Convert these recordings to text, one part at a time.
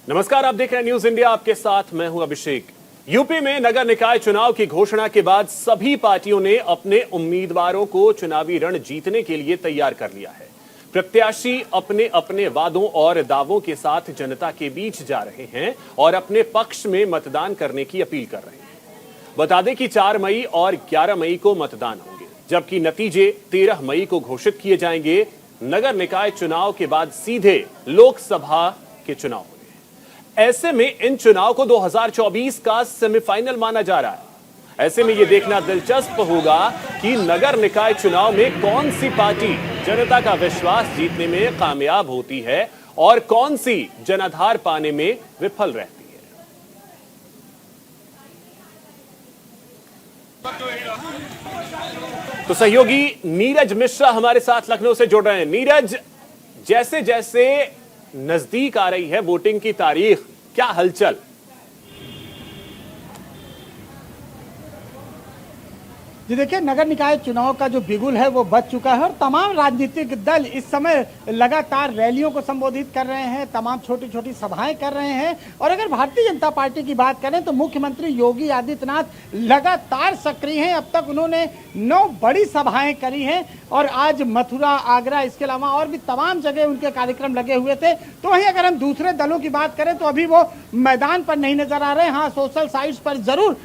नमस्कार, आप देख रहे हैं न्यूज इंडिया। आपके साथ मैं हूं अभिषेक। यूपी में नगर निकाय चुनाव की घोषणा के बाद सभी पार्टियों ने अपने उम्मीदवारों को चुनावी रण जीतने के लिए तैयार कर लिया है। प्रत्याशी अपने अपने वादों और दावों के साथ जनता के बीच जा रहे हैं और अपने पक्ष में मतदान करने की अपील कर रहे हैं। बता दें कि 4 मई और 11 मई को मतदान होंगे, जबकि नतीजे 13 मई को घोषित किए जाएंगे। नगर निकाय चुनाव के बाद सीधे लोकसभा के चुनाव होंगे। ऐसे में इन चुनाव को 2024 का सेमीफाइनल माना जा रहा है। ऐसे में यह देखना दिलचस्प होगा कि नगर निकाय चुनाव में कौन सी पार्टी जनता का विश्वास जीतने में कामयाब होती है और कौन सी जनाधार पाने में विफल रहती है। तो सहयोगी नीरज मिश्रा हमारे साथ लखनऊ से जुड़ रहे हैं। नीरज, जैसे जैसे नजदीक आ रही है वोटिंग की तारीख, क्या हलचल? जी देखिए, नगर निकाय चुनाव का जो बिगुल है वो बज चुका है और तमाम राजनीतिक दल इस समय लगातार रैलियों को संबोधित कर रहे हैं, तमाम छोटी छोटी सभाएं कर रहे हैं। और अगर भारतीय जनता पार्टी की बात करें तो मुख्यमंत्री योगी आदित्यनाथ लगातार सक्रिय हैं। अब तक उन्होंने 9 बड़ी सभाएं करी हैं और आज मथुरा, आगरा, इसके अलावा और भी तमाम जगह उनके कार्यक्रम लगे हुए थे। तो वहीं अगर हम दूसरे दलों की बात करें तो अभी वो मैदान पर नहीं नजर आ रहे। हाँ, सोशल साइट्स पर जरूर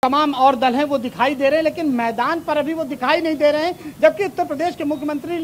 तमाम और दल हैं वो दिखाई दे रहे हैं, लेकिन मैदान पर अभी वो दिखाई नहीं दे रहे हैं। जबकि उत्तर प्रदेश के मुख्यमंत्री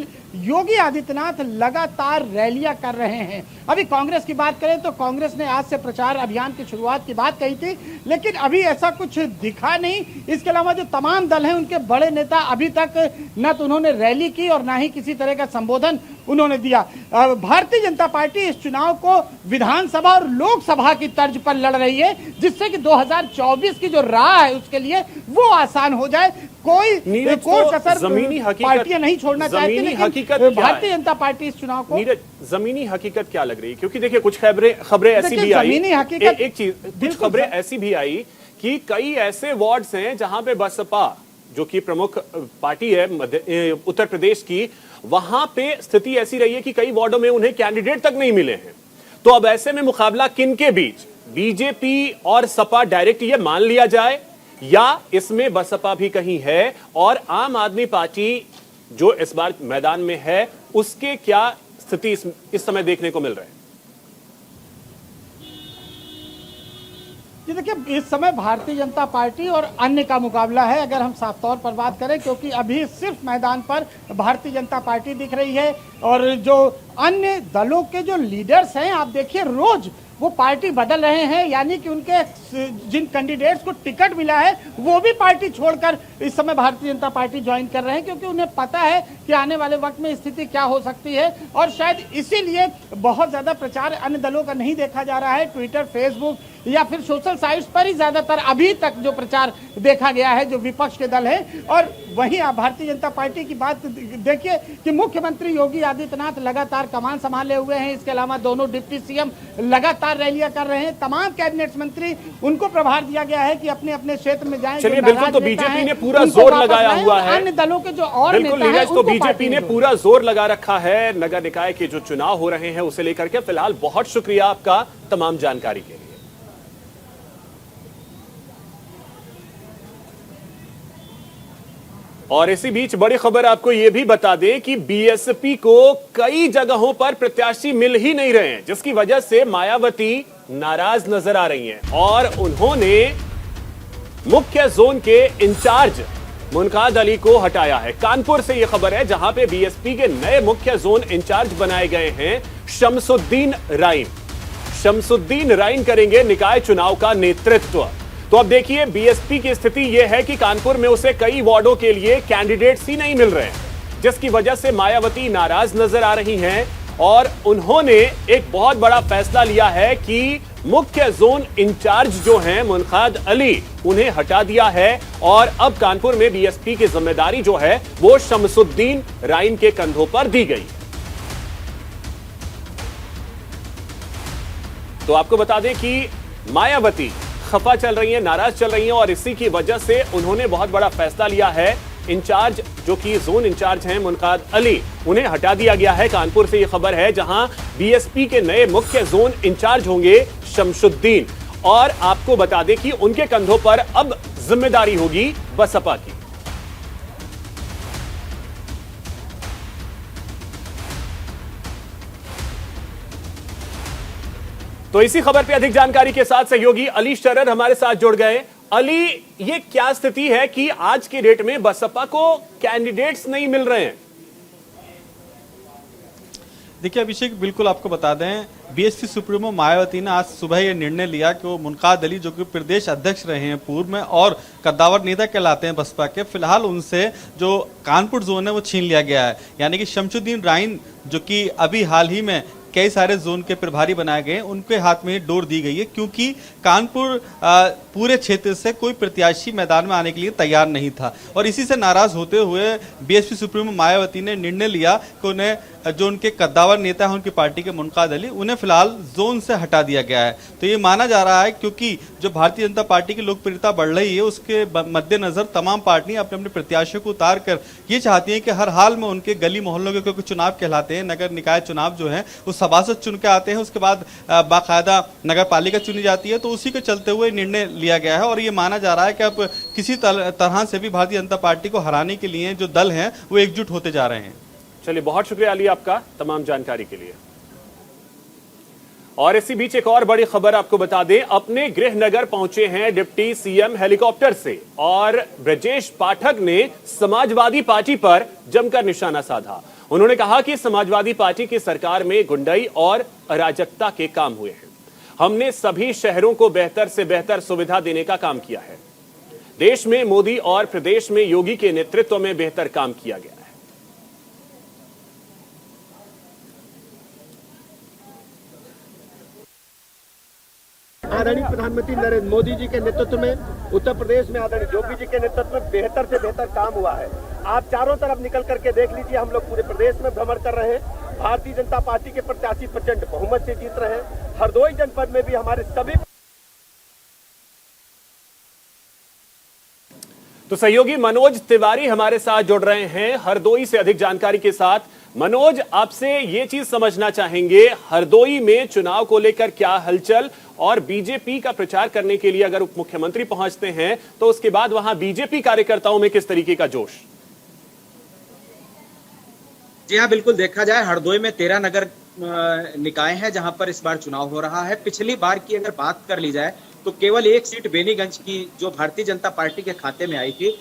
योगी आदित्यनाथ लगातार रैलियां कर रहे हैं। अभी कांग्रेस की बात करें तो कांग्रेस ने आज से प्रचार अभियान की शुरुआत की बात कही थी, लेकिन अभी ऐसा कुछ दिखा नहीं। इसके अलावा जो तमाम दल हैं उनके बड़े नेता अभी तक न तो उन्होंने रैली की और न ही किसी तरह का संबोधन उन्होंने दिया। भारतीय जनता पार्टी इस चुनाव को विधानसभा और लोकसभा की तर्ज पर लड़ रही है, जिससे कि 2024 की जो राह है उसके लिए वो आसान हो जाए। कोई कसर जमीनी हकीकत पार्टियां नहीं छोड़ना चाहती, लेकिन भारतीय जनता पार्टी इस चुनाव को जमीनी हकीकत क्या लग रही है? क्योंकि देखिए, कुछ खबरें ऐसी भी आई, एक चीज, कुछ खबरें ऐसी भी आई कि कई ऐसे वार्ड्स हैं जहां पे बसपा, जो कि प्रमुख पार्टी है उत्तर प्रदेश की, वहां पे स्थिति ऐसी रही है कि कई वार्डों में उन्हें कैंडिडेट तक नहीं मिले हैं। तो अब ऐसे में मुकाबला किन के बीच? बीजेपी और सपा डायरेक्ट ये मान लिया जाए, या इसमें बसपा भी कहीं है और आम आदमी पार्टी जो इस बार मैदान में है उसके क्या स्थिति इस समय देखने को मिल रहा है? जी देखिए, इस समय भारतीय जनता पार्टी और अन्य का मुकाबला है, अगर हम साफ तौर पर बात करें, क्योंकि अभी सिर्फ मैदान पर भारतीय जनता पार्टी दिख रही है। और जो अन्य दलों के जो लीडर्स हैं, आप देखिए रोज वो पार्टी बदल रहे हैं, यानी कि उनके जिन कैंडिडेट्स को टिकट मिला है वो भी पार्टी छोड़कर इस समय भारतीय जनता पार्टी ज्वाइन कर रहे हैं, क्योंकि उन्हें पता है कि आने वाले वक्त में स्थिति क्या हो सकती है। और शायद इसीलिए बहुत ज्यादा प्रचार अन्य दलों का नहीं देखा जा रहा है। ट्विटर, फेसबुक या फिर सोशल साइट्स पर ही ज्यादातर अभी तक जो प्रचार देखा गया है, जो विपक्ष के दल है। और वहीं आप भारतीय जनता पार्टी की बात देखिए कि मुख्यमंत्री योगी आदित्यनाथ लगातार कमान संभाले हुए हैं। इसके अलावा दोनों डिप्टी सीएम लगातार रैलियां कर रहे हैं। तमाम कैबिनेट मंत्री, उनको प्रभार दिया गया है कि अपने अपने क्षेत्र में जाएं। चलिए, बिल्कुल, तो बीजेपी ने पूरा जोर लगाया हुआ है। अन्य दलों के जो और नेता हैं, तो बीजेपी ने पूरा जोर लगा रखा है नगर निकाय के जो चुनाव हो रहे हैं उसे लेकर के। फिलहाल बहुत शुक्रिया आपका तमाम जानकारी के लिए। और इसी बीच बड़ी खबर आपको यह भी बता दें कि बीएसपी को कई जगहों पर प्रत्याशी मिल ही नहीं रहे हैं, जिसकी वजह से मायावती नाराज नजर आ रही हैं। और उन्होंने मुख्य जोन के इंचार्ज मुनकाद अली को हटाया है। कानपुर से यह खबर है, जहां पे बीएसपी के नए मुख्य जोन इंचार्ज बनाए गए हैं शमसुद्दीन राइन। शमसुद्दीन राइन करेंगे निकाय चुनाव का नेतृत्व। तो अब देखिए, बीएसपी की स्थिति यह है कि कानपुर में उसे कई वार्डों के लिए कैंडिडेट्स ही नहीं मिल रहे हैं, जिसकी वजह से मायावती नाराज नजर आ रही हैं। और उन्होंने एक बहुत बड़ा फैसला लिया है कि मुख्य जोन इंचार्ज जो हैं मुनकाद अली, उन्हें हटा दिया है और अब कानपुर में बीएसपी की जिम्मेदारी जो है वो शमसुद्दीन राइन के कंधों पर दी गई। तो आपको बता दें कि मायावती खफा चल रही हैं, नाराज चल रही हैं और इसी की वजह से उन्होंने बहुत बड़ा फैसला लिया है इंचार्ज जो कि जोन इंचार्ज हैं मुनकाद अली, उन्हें हटा दिया गया है। कानपुर से यह खबर है, जहां बीएसपी के नए मुख्य जोन इंचार्ज होंगे शमशुद्दीन, और आपको बता दें कि उनके कंधों पर अब जिम्मेदारी होगी बसपा की। तो इसी खबर पे अधिक जानकारी के साथ सहयोगी अली शरर हमारे साथ जुड़ गए। अली, ये क्या स्थिति है कि आज के डेट में बसपा को कैंडिडेट्स नहीं मिल रहे हैं? देखिए अभिषेक, बिल्कुल आपको बता दें, बीएसपी सुप्रीमो मायावती ने आज सुबह ये निर्णय लिया कि वो मुनकाद अली, जो कि प्रदेश अध्यक्ष रहे हैं पूर्व में और कद्दावर नेता कहलाते हैं बसपा के, फिलहाल उनसे जो कानपुर जोन है वो छीन लिया गया है। यानी कि शमशुद्दीन राइन, जो कि अभी हाल ही में कई सारे जोन के प्रभारी बनाए गए, उनके हाथ में डोर दी गई है, क्योंकि कानपुर पूरे क्षेत्र से कोई प्रत्याशी मैदान में आने के लिए तैयार नहीं था। और इसी से नाराज होते हुए बीएसपी सुप्रीमो मायावती ने निर्णय लिया कि उन्हें, जो उनके कद्दावर नेता हैं उनकी पार्टी के मुनकाद अली, उन्हें फिलहाल जोन से हटा दिया गया है। तो ये माना जा रहा है, क्योंकि जो भारतीय जनता पार्टी की लोकप्रियता बढ़ रही है, उसके मद्देनजर तमाम पार्टियां अपने अपने प्रत्याशियों को उतार कर ये चाहती हैं कि हर हाल में उनके गली मोहल्लों के, क्योंकि चुनाव कहलाते हैं, नगर निकाय चुनाव जो है वो सभासद चुन के आते हैं, उसके बाद बाकायदा नगर पालिका चुनी जाती है। तो उसी के चलते हुए निर्णय लिया गया है और ये माना जा रहा है कि अब किसी तरह से भी भारतीय जनता पार्टी को हराने के लिए जो दल हैं वो एकजुट होते जा रहे हैं। चलिए, बहुत शुक्रिया अली आपका तमाम जानकारी के लिए। और इसी बीच एक और बड़ी खबर आपको बता दें, अपने गृह नगर पहुंचे हैं डिप्टी सीएम हेलीकॉप्टर से, और ब्रजेश पाठक ने समाजवादी पार्टी पर जमकर निशाना साधा। उन्होंने कहा कि समाजवादी पार्टी की सरकार में गुंडाई और अराजकता के काम हुए हैं। हमने सभी शहरों को बेहतर से बेहतर सुविधा देने का काम किया है। देश में मोदी और प्रदेश में योगी के नेतृत्व में बेहतर काम किया गया है। आदरणीय प्रधानमंत्री नरेंद्र मोदी जी के नेतृत्व में उत्तर प्रदेश में आदरणीय योगी जी के नेतृत्व में बेहतर से बेहतर काम हुआ है। आप चारों तरफ निकल करके देख लीजिए, हम लोग पूरे प्रदेश में भ्रमण कर रहे हैं। भारतीय जनता पार्टी के प्रत्याशी प्रचंड बहुमत से जीत रहे हैं। हरदोई जनपद में भी हमारे सभी। तो सहयोगी मनोज तिवारी हमारे साथ जुड़ रहे हैं हरदोई से अधिक जानकारी के साथ। मनोज, आपसे ये चीज समझना चाहेंगे, हरदोई में चुनाव को लेकर क्या हलचल, और बीजेपी का प्रचार करने के लिए अगर उप मुख्यमंत्री पहुंचते हैं तो उसके बाद वहां बीजेपी कार्यकर्ताओं में किस तरीके का जोश? जी हाँ, बिल्कुल देखा जाए, हरदोई में 13 नगर निकाय हैं जहां पर इस बार चुनाव हो रहा है। पिछली बार की अगर बात कर ली जाए तो केवल एक सीट बेनीगंज की जो भारतीय जनता पार्टी के खाते में आई थी,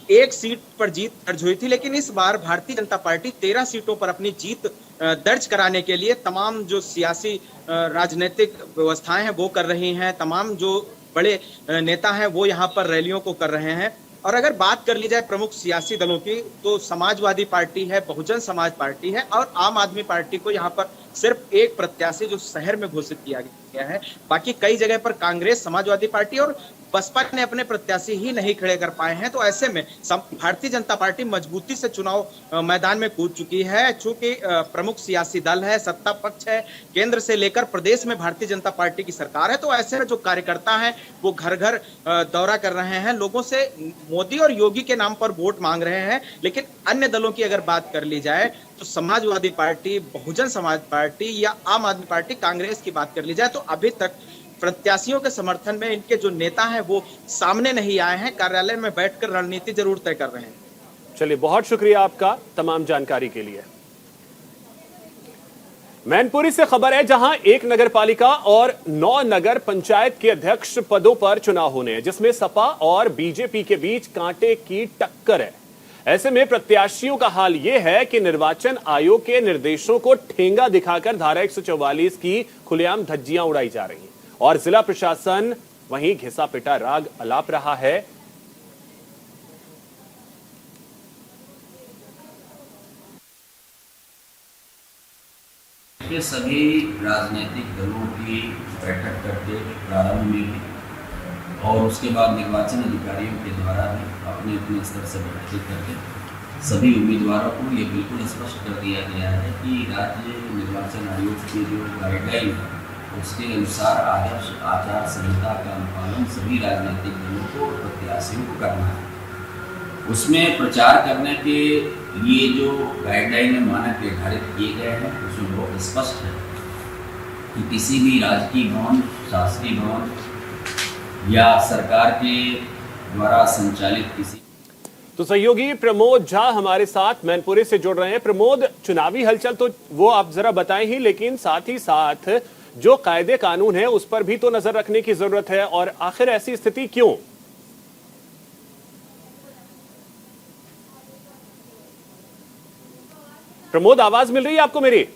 एक सीट पर जीत दर्ज हुई थी। लेकिन इस बार भारतीय जनता पार्टी 13 सीटों पर अपनी जीत दर्ज कराने के लिए तमाम जो सियासी राजनीतिक व्यवस्थाएं हैं वो कर रही हैं। तमाम जो बड़े नेता हैं वो यहाँ पर रैलियों को कर रहे हैं। और अगर बात कर ली जाए प्रमुख सियासी दलों की, तो समाजवादी पार्टी है, बहुजन समाज पार्टी है और आम आदमी पार्टी को यहाँ पर सिर्फ एक प्रत्याशी जो शहर में घोषित किया गया है। बाकी कई जगह पर कांग्रेस, समाजवादी पार्टी और बसपा ने अपने प्रत्याशी ही नहीं खड़े कर पाए हैं। तो ऐसे में भारतीय जनता पार्टी मजबूती से चुनाव मैदान में कूद चुकी है। चूंकि प्रमुख सियासी दल है, सत्ता पक्ष है, केंद्र से लेकर प्रदेश में भारतीय जनता पार्टी की सरकार है। तो ऐसे में जो कार्यकर्ता हैं वो घर घर दौरा कर रहे हैं, लोगों से मोदी और योगी के नाम पर वोट मांग रहे हैं। लेकिन अन्य दलों की अगर बात कर ली जाए तो समाजवादी पार्टी, बहुजन समाज पार्टी या आम आदमी पार्टी, कांग्रेस की बात कर ली जाए तो अभी तक प्रत्याशियों के समर्थन में इनके जो नेता हैं वो सामने नहीं आए हैं, कार्यालय में बैठकर रणनीति जरूर तय कर रहे हैं। चलिए, बहुत शुक्रिया आपका तमाम जानकारी के लिए। मैनपुरी से खबर है, जहां एक नगरपालिका और 9 नगर पंचायत के अध्यक्ष पदों पर चुनाव होने हैं, जिसमें सपा और बीजेपी के बीच कांटे की टक्कर है। ऐसे में प्रत्याशियों का हाल यह है कि निर्वाचन आयोग के निर्देशों को ठेंगा दिखाकर धारा 144 की खुलेआम धज्जियां उड़ाई जा रही हैं और जिला प्रशासन वहीं घिसा पिटा राग अलाप रहा है। ये सभी राजनीतिक दलों की बैठक करके प्रारंभ में और उसके बाद निर्वाचन अधिकारियों के द्वारा भी अपने अपने स्तर से बैठक करके सभी उम्मीदवारों को ये बिल्कुल स्पष्ट कर दिया गया है कि राज्य निर्वाचन आयोग की जो गाइडलाइन है उसके अनुसार आदर्श आचार संहिता का अनुपालन सभी राजनीतिक दलों को और प्रत्याशियों को करना है। उसमें प्रचार करने के लिए जो गाइडलाइन में मानक निर्धारित किए गए हैं उसमें बहुत स्पष्ट है कि किसी भी राजकीय भवन, शासकीय भवन या सरकार के द्वारा संचालित किसी। तो सहयोगी प्रमोद झा हमारे साथ मैनपुरी से जुड़ रहे हैं। प्रमोद, चुनावी हलचल तो वो आप जरा बताएं ही, लेकिन साथ ही साथ जो कायदे कानून है उस पर भी तो नजर रखने की जरूरत है, और आखिर ऐसी स्थिति क्यों? प्रमोद, आवाज मिल रही है आपको मेरी?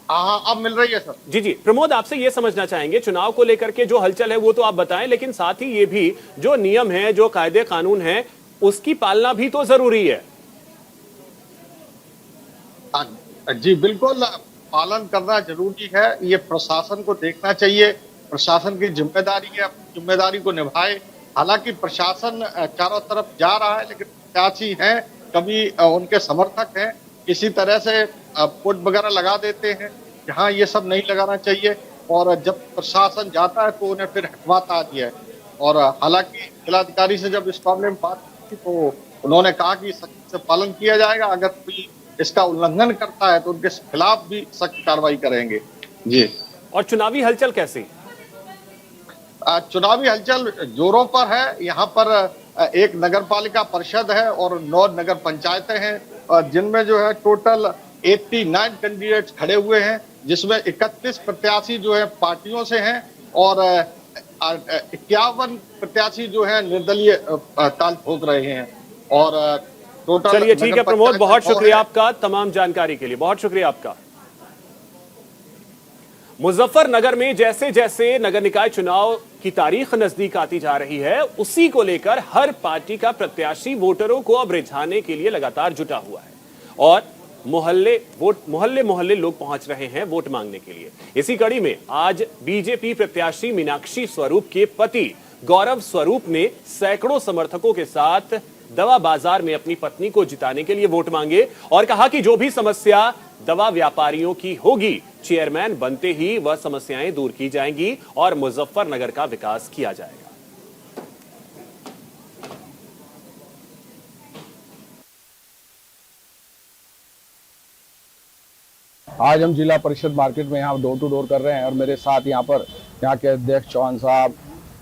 हाँ, अब मिल रही है सर। जी जी प्रमोद, आपसे ये समझना चाहेंगे चुनाव को लेकर के जो हलचल है वो तो आप बताएं, लेकिन साथ ही ये भी जो नियम है, जो कायदे कानून है, उसकी पालना भी तो जरूरी है। जी बिल्कुल, पालन करना जरूरी है। ये प्रशासन को देखना चाहिए, प्रशासन की जिम्मेदारी है, अपनी जिम्मेदारी को निभाए। हालांकि प्रशासन चारों तरफ जा रहा है, लेकिन प्रत्याशी हैं, कभी उनके समर्थक हैं, किसी तरह से पुट वगैरह लगा देते हैं जहां ये सब नहीं लगाना चाहिए, और जब प्रशासन जाता है तो उन्हें फिर हटवाता भी है। और हालांकि जिलाधिकारी से जब इस मामले में बात की तो उन्होंने कहा कि सख्ती से पालन किया जाएगा, अगर कोई इसका उल्लंघन करता है तो उनके खिलाफ भी सख्त कार्रवाई करेंगे। जी। और चुनावी हलचल कैसी? चुनावी हलचल जोरों पर है। यहाँ पर एक नगर पालिका परिषद है और 9 नगर पंचायतें हैं, जिनमें जो है टोटल 89 कैंडिडेट्स खड़े हुए हैं, जिसमें 31 प्रत्याशी जो है पार्टियों से हैं और 51 प्रत्याशी जो है निर्दलीय ताल ठोक रहे हैं। और टोटल। चलिए ठीक है प्रमोद, बहुत शुक्रिया आपका तमाम जानकारी के लिए, बहुत शुक्रिया आपका। मुजफ्फरनगर में जैसे जैसे नगर निकाय चुनाव की तारीख नजदीक आती जा रही है, उसी को लेकर हर पार्टी का प्रत्याशी वोटरों को अब रिझाने के लिए लगातार जुटा हुआ है और मोहल्ले लोग पहुंच रहे हैं वोट मांगने के लिए। इसी कड़ी में आज बीजेपी प्रत्याशी मीनाक्षी स्वरूप के पति गौरव स्वरूप ने सैकड़ों समर्थकों के साथ दवा बाजार में अपनी पत्नी को जिताने के लिए वोट मांगे और कहा कि जो भी समस्या दवा व्यापारियों की होगी, चेयरमैन बनते ही वह समस्याएं दूर की जाएंगी और मुजफ्फरनगर का विकास किया जाएगा। आज हम जिला परिषद मार्केट में यहाँ डोर टू डोर कर रहे हैं और मेरे साथ यहाँ के अध्यक्ष चौहान साहब,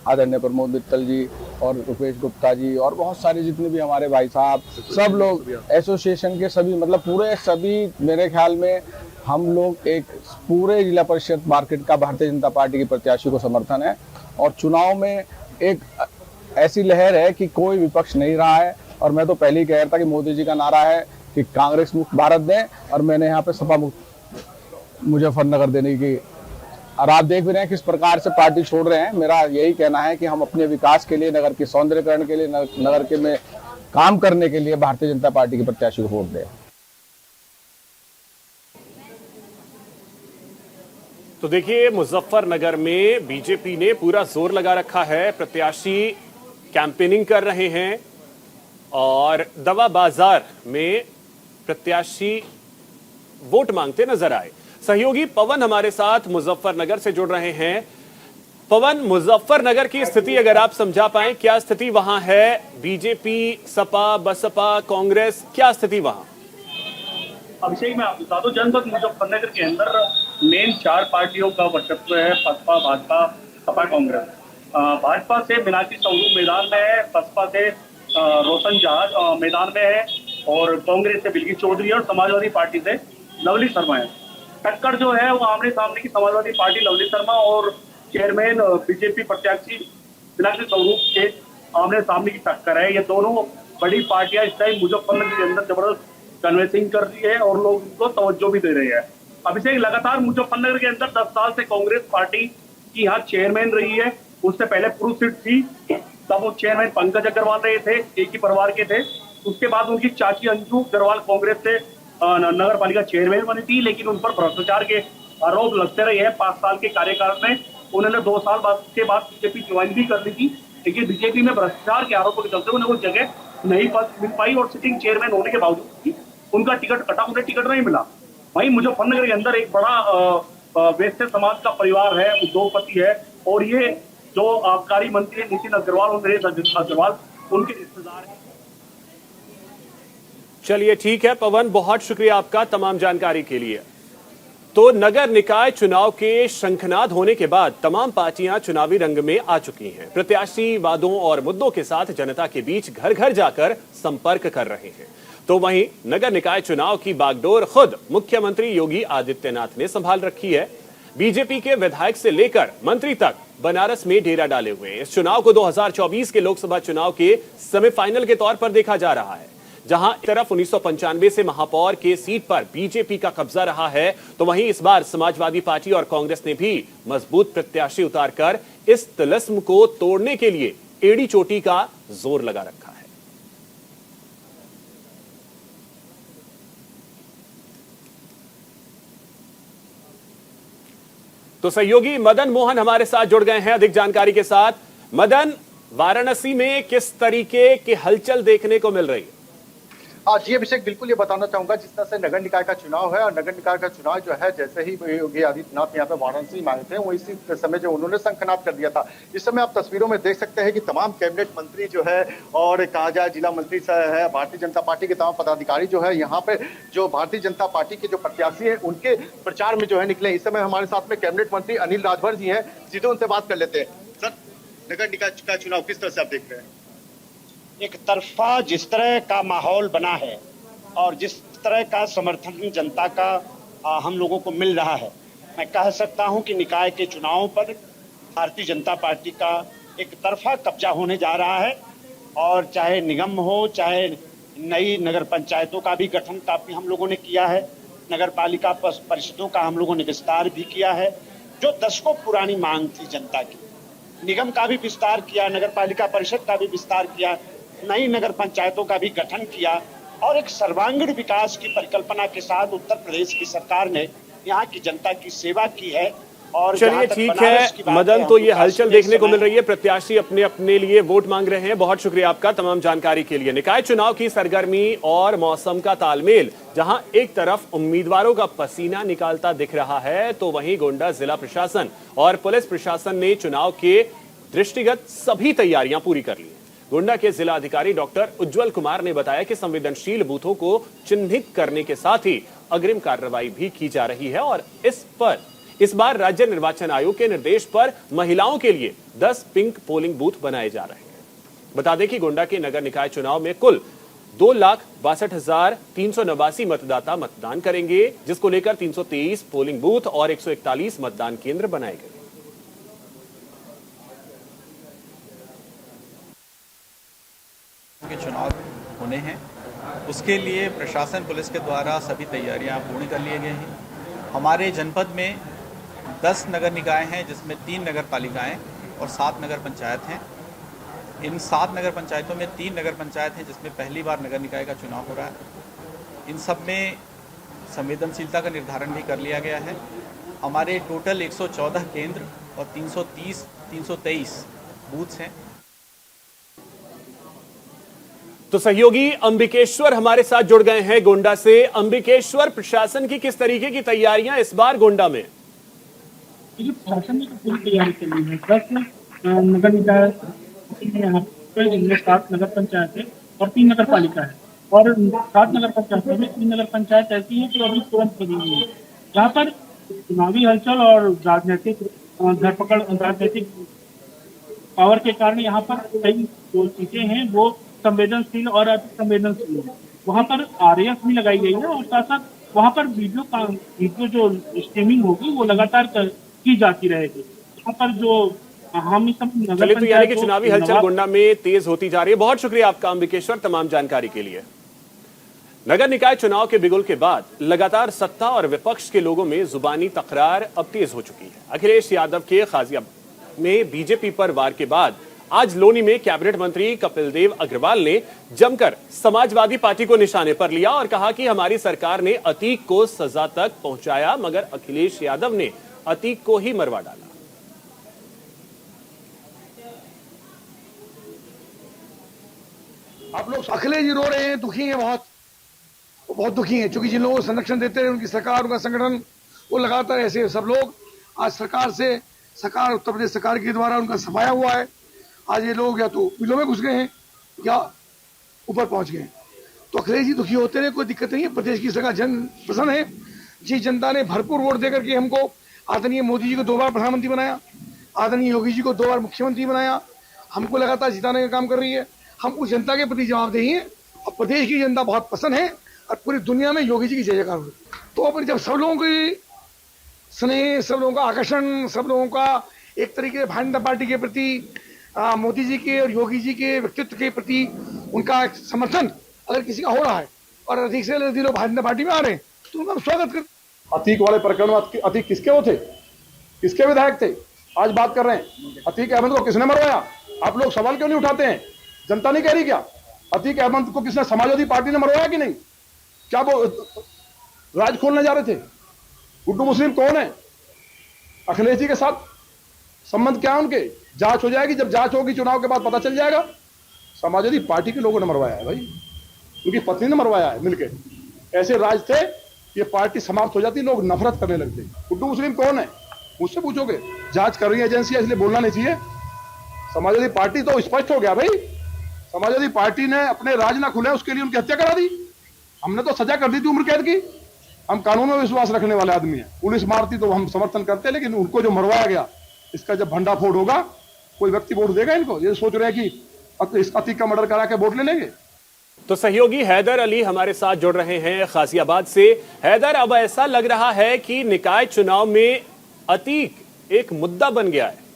आदरणीय प्रमोद मित्तल जी और रुपेश गुप्ता जी और बहुत सारे जितने भी हमारे भाई साहब, सब लोग एसोसिएशन के सभी, मतलब पूरे सभी, मेरे ख्याल में हम लोग एक पूरे जिला परिषद मार्केट का भारतीय जनता पार्टी की प्रत्याशी को समर्थन है। और चुनाव में एक ऐसी लहर है कि कोई विपक्ष नहीं रहा है और मैं तो पहले ही कह रहा था कि मोदी जी का नारा है कि कांग्रेस मुक्त भारत दें और मैंने यहाँ पे सपा मुक्त मुजफ्फरनगर देने की, और आप देख भी रहे हैं किस प्रकार से पार्टी छोड़ रहे हैं। मेरा यही कहना है कि हम अपने विकास के लिए, नगर के सौंदर्यकरण के लिए, नगर के में काम करने के लिए भारतीय जनता पार्टी के प्रत्याशी को वोट दें। तो देखिए, मुजफ्फरनगर में बीजेपी ने पूरा जोर लगा रखा है, प्रत्याशी कैंपेनिंग कर रहे हैं और दवा बाजार में प्रत्याशी वोट मांगते नजर आए। सहयोगी पवन हमारे साथ मुजफ्फरनगर से जुड़ रहे हैं। पवन, मुजफ्फरनगर की स्थिति अगर आप समझा पाएं, क्या स्थिति वहां है? बीजेपी, सपा, बसपा, कांग्रेस, क्या स्थिति वहां? अभिषेक, मैं आपको बता दूं, जनपद मुजफ्फरनगर के अंदर मेन 4 पार्टियों का वर्चस्व है, बसपा, भाजपा, सपा, कांग्रेस। भाजपा से मीनाक्षी स्वरूप मैदान में है, बसपा से रोशन जहाज मैदान में है और कांग्रेस से बिल्किस चौधरी और समाजवादी पार्टी से लवली शर्मा है। टक्कर जो है वो आमने सामने की समाजवादी पार्टी लवली शर्मा और चेयरमैन बीजेपी प्रत्याशी मीनाक्षी स्वरूप के आमने सामने की टक्कर है। ये दोनों बड़ी पार्टियां इस टाइम मुजफ्फरनगर के अंदर जबरदस्त कन्वेंसिंग कर रही है और लोग उनको तवज्जो भी दे रहे हैं। अभिषेक, लगातार मुजफ्फरनगर के अंदर 10 साल से कांग्रेस पार्टी की यहाँ चेयरमैन रही है। उससे पहले पुरुष सीट थी, तब वो चेयरमैन पंकज अग्रवाल रहे थे, एक ही परिवार के थे। उसके बाद उनकी चाची अंजू अग्रवाल कांग्रेस से नगर पालिका चेयरमैन बनी थी, लेकिन उन पर भ्रष्टाचार के आरोप लगते रहे हैं। 5 साल के कार्यकाल में उन्होंने 2 साल के बाद बीजेपी ज्वाइन भी कर ली थी, लेकिन बीजेपी में भ्रष्टाचार के आरोपों के चलते उन्हें वो जगह नहीं मिल पाई और सिटिंग चेयरमैन होने के बावजूद उनका टिकट कटा, उन्हें टिकट नहीं मिला। वहीं मुजफ्फरनगर के अंदर एक बड़ा वैश्य समाज का परिवार है, उद्योगपति है और ये जो आबकारी मंत्री नितिन अग्रवाल और नरेश अग्रवाल उनके रिश्तेदार हैं। चलिए ठीक है पवन, बहुत शुक्रिया आपका तमाम जानकारी के लिए। तो नगर निकाय चुनाव के शंखनाद होने के बाद तमाम पार्टियां चुनावी रंग में आ चुकी हैं। प्रत्याशी वादों और मुद्दों के साथ जनता के बीच घर घर जाकर संपर्क कर रहे हैं। तो वहीं नगर निकाय चुनाव की बागडोर खुद मुख्यमंत्री योगी आदित्यनाथ ने संभाल रखी है। बीजेपी के विधायक से लेकर मंत्री तक बनारस में डेरा डाले हुए हैं। इस चुनाव को 2024 के लोकसभा चुनाव के सेमीफाइनल के तौर पर देखा जा रहा है, जहां एक तरफ 1995 से महापौर के सीट पर बीजेपी का कब्जा रहा है, तो वहीं इस बार समाजवादी पार्टी और कांग्रेस ने भी मजबूत प्रत्याशी उतारकर इस तिलिस्म को तोड़ने के लिए एड़ी चोटी का जोर लगा रखा है। तो सहयोगी मदन मोहन हमारे साथ जुड़ गए हैं अधिक जानकारी के साथ। मदन, वाराणसी में किस तरीके की हलचल देखने को मिल रही है? जी अभिषेक, बिल्कुल ये बताना चाहूंगा जिस तरह से नगर निकाय का चुनाव है, और नगर निकाय का चुनाव जो है जैसे ही योगी आदित्यनाथ यहाँ पे वाराणसी में आए थे वो इसी समय जो उन्होंने शंखनाद कर दिया था। इस समय आप तस्वीरों में देख सकते हैं कि तमाम कैबिनेट मंत्री जो है और कहा जाए जिला मंत्री है, भारतीय जनता पार्टी के तमाम पदाधिकारी जो है यहाँ पे जो भारतीय जनता पार्टी के जो प्रत्याशी है उनके प्रचार में जो है निकले। इस समय हमारे साथ में कैबिनेट मंत्री अनिल राजभर जी है, सीधे उनसे बात कर लेते हैं। सर, नगर निकाय का चुनाव किस तरह से आप देख रहे हैं? एक तरफा जिस तरह का माहौल बना है और जिस तरह का समर्थन जनता का हम लोगों को मिल रहा है, मैं कह सकता हूं कि निकाय के चुनाव पर भारतीय जनता पार्टी का एक तरफा कब्जा होने जा रहा है। और चाहे निगम हो, चाहे नई नगर पंचायतों का भी गठन काफी हम लोगों ने किया है, नगर पालिका परिषदों का हम लोगों ने विस्तार भी किया है, जो दशकों पुरानी मांग थी जनता की। निगम का भी विस्तार किया, नगर पालिका परिषद का भी विस्तार किया, नई नगर पंचायतों का भी गठन किया और एक सर्वांगीण विकास की परिकल्पना के साथ उत्तर प्रदेश की सरकार ने यहाँ की जनता की सेवा की है। और चलिए ठीक है मदन, तो ये हलचल देखने को मिल रही है, प्रत्याशी अपने अपने लिए वोट मांग रहे हैं। बहुत शुक्रिया आपका तमाम जानकारी के लिए। निकाय चुनाव की सरगर्मी और मौसम का तालमेल, जहां एक तरफ उम्मीदवारों का पसीना निकालता दिख रहा है, तो वहीं गोंडा जिला प्रशासन और पुलिस प्रशासन ने चुनाव के दृष्टिगत सभी तैयारियां पूरी कर ली। गोंडा के जिला अधिकारी डॉक्टर उज्जवल कुमार ने बताया कि संवेदनशील बूथों को चिन्हित करने के साथ ही अग्रिम कार्रवाई भी की जा रही है और इस बार राज्य निर्वाचन आयोग के निर्देश पर महिलाओं के लिए 10 पिंक पोलिंग बूथ बनाए जा रहे हैं। बता दें कि गोंडा के नगर निकाय चुनाव में कुल 2,62,389 मतदाता मतदान करेंगे, जिसको लेकर 323 पोलिंग बूथ और 141 मतदान केंद्र बनाए गए। के चुनाव होने हैं, उसके लिए प्रशासन पुलिस के द्वारा सभी तैयारियां पूर्ण कर लिए गए हैं। हमारे जनपद में 10 नगर निकाय हैं, जिसमें 3 नगर पालिकाएं और 7 नगर पंचायत हैं। इन 7 नगर पंचायतों में 3 नगर पंचायत हैं जिसमें पहली बार नगर निकाय का चुनाव हो रहा है। इन सब में संवेदनशीलता का निर्धारण भी कर लिया गया है। हमारे टोटल 114 केंद्र और 323 बूथ्स हैं। तो सहयोगी अंबिकेश्वर हमारे साथ जुड़ गए हैं गोंडा से। अंबिकेश्वर, प्रशासन की किस तरीके की तैयारियां इस बार गोंडा में? प्रशासन ने पूरी तैयारी कर ली है। 10 नगर निकाय यहाँ पे, जिनमें 7 नगर पंचायत है और 3 नगर पालिका है, और 7 नगर पंचायतों में 3 नगर पंचायत ऐसी है जो अभी तुरंत बनी हुई है। यहाँ पर चुनावी हलचल और राजनीतिक धरपकड़, राजनीतिक पावर के कारण यहाँ पर कई जो चीजें हैं वो संवेदनशील और अति संवेदनशील है। वहाँ पर RAF भी लगाई गई है और साथ साथ वहाँ पर वीडियो जो स्ट्रीमिंग होगी वो लगातार की जाती रहेगी। यहाँ पर जो हम सब चलिए, तो यानी कि चुनावी हलचल गोंडा में तेज होती जा रही है। बहुत शुक्रिया आपका अंबिकेश्वर तमाम जानकारी के लिए। नगर निकाय चुनाव के बिगुल के बाद लगातार सत्ता और विपक्ष के लोगों में जुबानी तकरार अब तेज हो चुकी है। अखिलेश यादव के गाजियाबाद में बीजेपी पर वार के बाद आज लोनी में कैबिनेट मंत्री कपिल देव अग्रवाल ने जमकर समाजवादी पार्टी को निशाने पर लिया और कहा कि हमारी सरकार ने अतीक को सजा तक पहुंचाया, मगर अखिलेश यादव ने अतीक को ही मरवा डाला। आप लोग अखिलेश जी रो रहे हैं, दुखी हैं, बहुत दुखी हैं, क्योंकि जिन लोगों को संरक्षण देते हैं उनकी सरकार, उनका संगठन, वो लगातार ऐसे सब लोग आज सरकार उत्तर प्रदेश सरकार के द्वारा उनका सफाया हुआ है। आज ये लोग या तो बिलों में घुस गए हैं या ऊपर पहुंच गए हैं। तो अखिलेश जी दुखी होते रहे, कोई दिक्कत नहीं है। प्रदेश की सरकार जन पसंद है, जिस जनता ने भरपूर वोट देकर के हमको आदरणीय मोदी जी को 2 बार प्रधानमंत्री बनाया, आदरणीय योगी जी को 2 बार मुख्यमंत्री बनाया, हमको लगातार जिताने का काम कर रही है। हम उस जनता के प्रति जवाबदेही है और प्रदेश की जनता बहुत पसंद है और पूरी दुनिया में योगी जी की जय जयकार हुई। तो अपने जब सब लोगों की स्नेह, सब लोगों का आकर्षण, सब लोगों का एक तरीके से भारतीय जनता पार्टी के प्रति, मोदी जी के और योगी जी के व्यक्तित्व के प्रति उनका समर्थन अगर किसी का हो रहा है और अधिक से अधिक लोग भारतीय जनता पार्टी में आ रहे हैं तो उनका स्वागत कर। अतीक वाले प्रकरण में अतीक किसके वो थे, किसके विधायक थे? आज बात कर रहे हैं अतीक अहमद को किसने मरवाया? आप लोग सवाल क्यों नहीं उठाते हैं? जनता नहीं कह रही क्या अतीक अहमद को किसने, समाजवादी पार्टी ने मरवाया कि नहीं? क्या वो राज खोलने जा रहे थे? गुड्डू मुस्लिम कौन है? अखिलेश जी के साथ संबंध क्या है उनके? जांच हो जाएगी, जब जांच होगी चुनाव के बाद पता चल जाएगा। समाजवादी पार्टी के लोगों ने मरवाया है भाई, उनकी पत्नी ने मरवाया है मिलके। ऐसे राज थे, ये पार्टी समाप्त हो जाती, लोग नफरत करने लगते। गुड्डू मुस्लिम कौन है मुझसे पूछोगे? जांच कर रही है एजेंसियां, इसलिए बोलना नहीं चाहिए। समाजवादी पार्टी तो स्पष्ट हो गया भाई, समाजवादी पार्टी ने अपने राज ना खुले उसके लिए उनकी हत्या करा दी। हमने तो सजा कर दी थी उम्र कैद की। हम कानून में विश्वास रखने वाले आदमी हैं। पुलिस मारती तो हम समर्थन करते हैं, लेकिन उनको जो मरवाया गया इसका जब भंडाफोड़ होगा कोई व्यक्ति वोट देगा इनको? ये सोच रहे हैं कि इस अतीक का मर्डर करा के वोट ले लेंगे। तो सहयोगी हैदर अली हमारे साथ जुड़ रहे हैं गाजियाबाद से। हैदर, अब ऐसा लग रहा है कि निकाय चुनाव में अतीक एक मुद्दा बन गया है।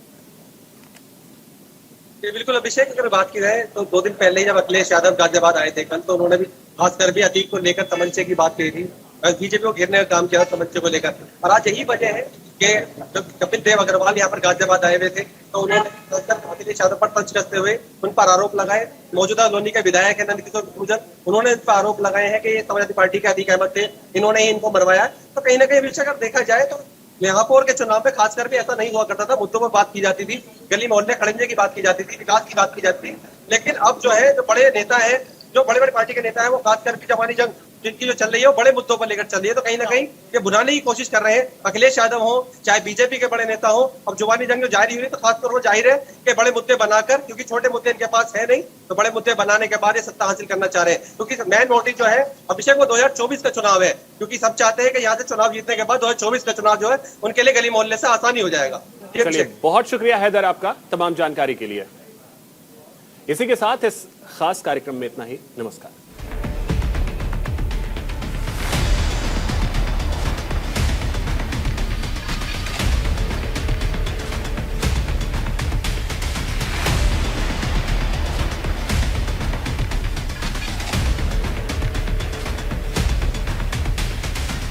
बिल्कुल अभिषेक, अगर बात की जाए तो 2 दिन पहले ही जब अखिलेश यादव गाजियाबाद आए थे कल, तो उन्होंने भी खासकर भी अतीक को लेकर तमंचे की बात कही थी, बीजेपी को घेरने का काम किया तमंचे को लेकर। और आज यही वजह है कि जब कपिल देव अग्रवाल यहाँ पर गाजियाबाद आए हुए थे तो उन्होंने अखिलेश यादव पर तंज कसते हुए उन पर आरोप लगाए। मौजूदा लोनी के विधायक है नंदकिशोर गुर्जर, उन्होंने इन पर आरोप लगाए हैं कि ये समाजवादी पार्टी के अतीक अहमद थे, इन्होंने ही इनको मरवाया। तो कहीं ना कहीं अभिषेक अगर देखा जाए तो महापौर के चुनाव में खासकर भी ऐसा नहीं हुआ करता था। मुद्दों पर बात की जाती थी, गली मोहल्ले खड़ंजे की बात की जाती थी, विकास की बात की जाती थी। लेकिन अब जो है, जो बड़े नेता है, जो बड़े बड़े पार्टी के नेता है, वो खासकर भी जवानी जंग जिनकी जो चल रही है वो बड़े मुद्दों पर लेकर चल रही है। तो कहीं ना कहीं ये बुलाने की कोशिश कर रहे हैं। अखिलेश यादव हो चाहे बीजेपी के बड़े नेता हो, अब जुबानी जंग जो जारी हुई तो खासतौर पर जाहिर है कि बड़े मुद्दे बनाकर, क्योंकि छोटे मुद्दे इनके पास है नहीं, तो बड़े मुद्दे बनाने के बाद ये सत्ता हासिल करना चाह रहे हैं। क्योंकि मेन मोटिव जो है अभिषेक वो 2024 का चुनाव है, क्योंकि सब चाहते हैं कि यहाँ से चुनाव जीतने के बाद 2024 का चुनाव जो है उनके लिए गली मोहल्ले से आसानी हो जाएगा। चलिए, बहुत शुक्रिया हैदर आपका तमाम जानकारी के लिए। इसी के साथ इस खास कार्यक्रम में इतना ही। नमस्कार।